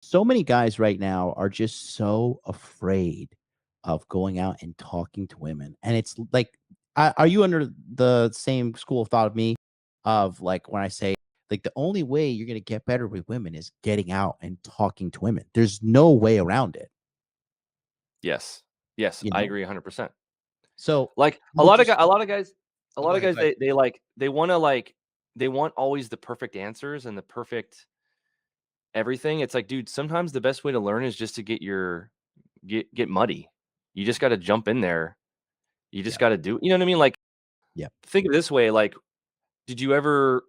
So many guys right now are just so afraid of going out and talking to women, and it's like, are you under the same school of thought of me? Of like when I say like the only way you're gonna get better with women is getting out and talking to women. There's no way around it, Yes. Yes, you I know. agree 100%. So Like, you would just a lot of guys oh, go ahead, go ahead. they wanna, they want always the perfect answers and the perfect everything. It's like, dude, sometimes the best way to learn is just to get muddy. You just gotta jump in there. You just Yeah, gotta do, you know what I mean? Like, yeah, think of it this way, like, did you ever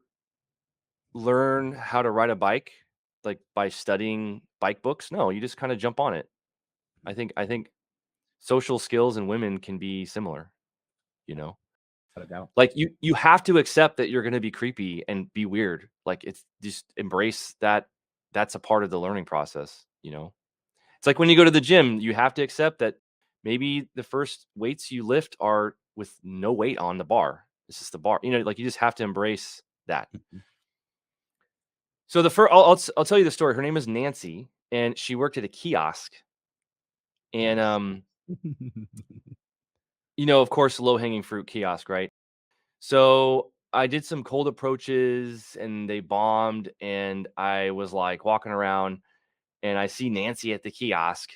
learn how to ride a bike, like, by studying bike books? No, you just kinda jump on it. I think social skills and women can be similar, you know? without a doubt. Like, you have to accept that you're gonna be creepy and be weird. Like, it's just embrace that that's a part of the learning process, you know? It's like when you go to the gym, you have to accept that maybe the first weights you lift are with no weight on the bar. It's just the bar. You know, like, you just have to embrace that. Mhm. So the first, I'll tell you the story. Her name is Nancy, and she worked at a kiosk. And Nice. of course, low hanging fruit kiosk, right? So I did some cold approaches, and they bombed. And I was like walking around, and I see Nancy at the kiosk,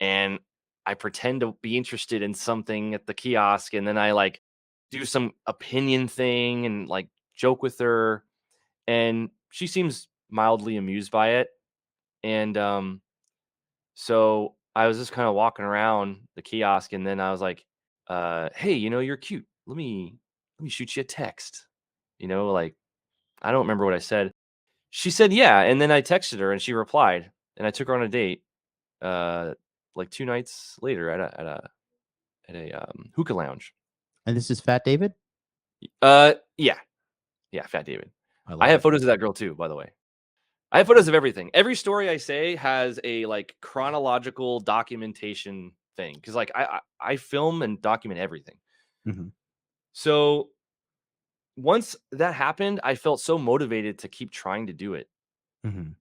and I pretend to be interested in something at the kiosk, and then I like do some opinion thing and like joke with her, and she seems mildly amused by it. And so I was just kind of walking around the kiosk, and then I was like, "Hey, you're cute. Let me shoot you a text." Like, I don't remember what I said. She said, "Yeah," and then I texted her, and she replied, and I took her on a date. Uh, like 2 nights later at a hookah lounge. And this is Fat David. Yeah, yeah, Fat David. I I love have it. photos of that girl too, by the way. I have photos of everything. Every story I say has a, like, chronological documentation thing, because like, I film and document everything. Mhm, So, once that happened, I felt so motivated to keep trying to do it. mhm.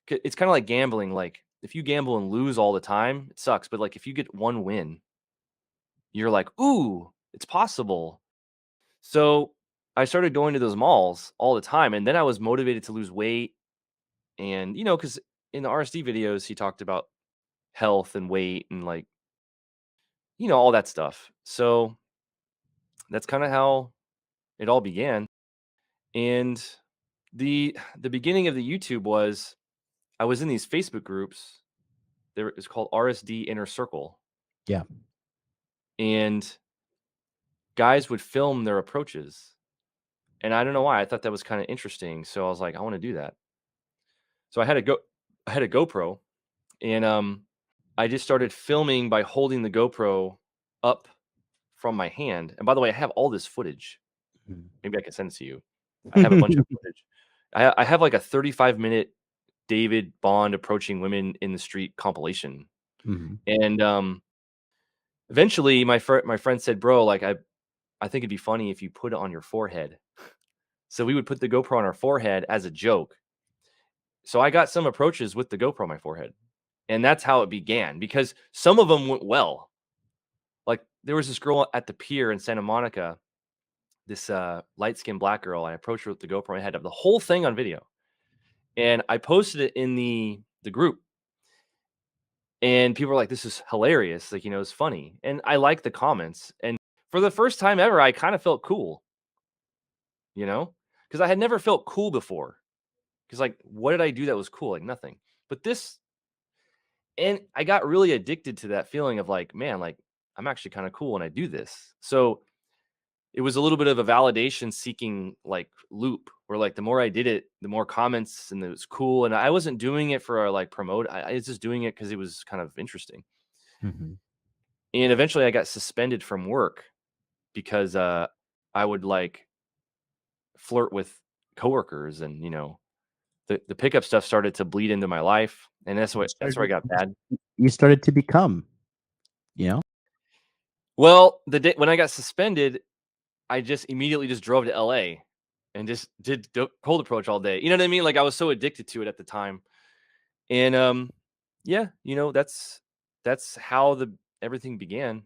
It's kinda like gambling, like, if you gamble and lose all the time, it sucks, but, like, if you get 1 win, you're like, "Ooh, it's possible." So, I started going to those malls all the time, and then I was motivated to lose weight. And, because in the RSD videos, he talked about health and weight and, like, all that stuff. So, that's kinda how it all began. And the beginning of the YouTube was, I was in these Facebook groups. It's called RSD Inner Circle, Yeah. and guys would film their approaches. And I don't know why, I thought that was kinda interesting, so I was like, "I wanna do that." So I had a GoPro, and, I just started filming by holding the GoPro up from my hand. And by the way, I have all this footage. Mhm. Maybe I can send it to you. I have a bunch of footage. I have like a 35-minute David Bond approaching women in the street compilation. Mhm. And eventually, my friend said, "Bro, like, I think it'd be funny if you put it on your forehead." So we would put the GoPro on our forehead as a joke. So I got some approaches with the GoPro on my forehead, and that's how it began. Because some of them went well. Like, there was this girl at the pier in Santa Monica, this light skinned black girl. I approached her with the GoPro. I had the whole thing on video, and I posted it in the group. And people were like, "This is hilarious! Like, it's funny." And I like the comments. And for the first time ever, I kind of felt cool, you know, because I had never felt cool before. Because, like, what did I do that was cool? Like, nothing. But this, and I got really addicted to that feeling of like, man, like, I'm actually kind of cool when I do this. So it was a little bit of a validation seeking, like, loop where, like, the more I did it, the more comments, and it was cool. And I wasn't doing it for, like, promote. I was just doing it because it was kind of interesting. Mhm. And eventually I got suspended from work because I would, like, flirt with coworkers, and the pickup stuff started to bleed into my life, and You that's where I started got bad. you started to become, you know? Well, the day when I got suspended, I just immediately just drove to LA and just did cold approach all day. You know what I mean? Like, I was so addicted to it at the time. And yeah, that's how the everything began.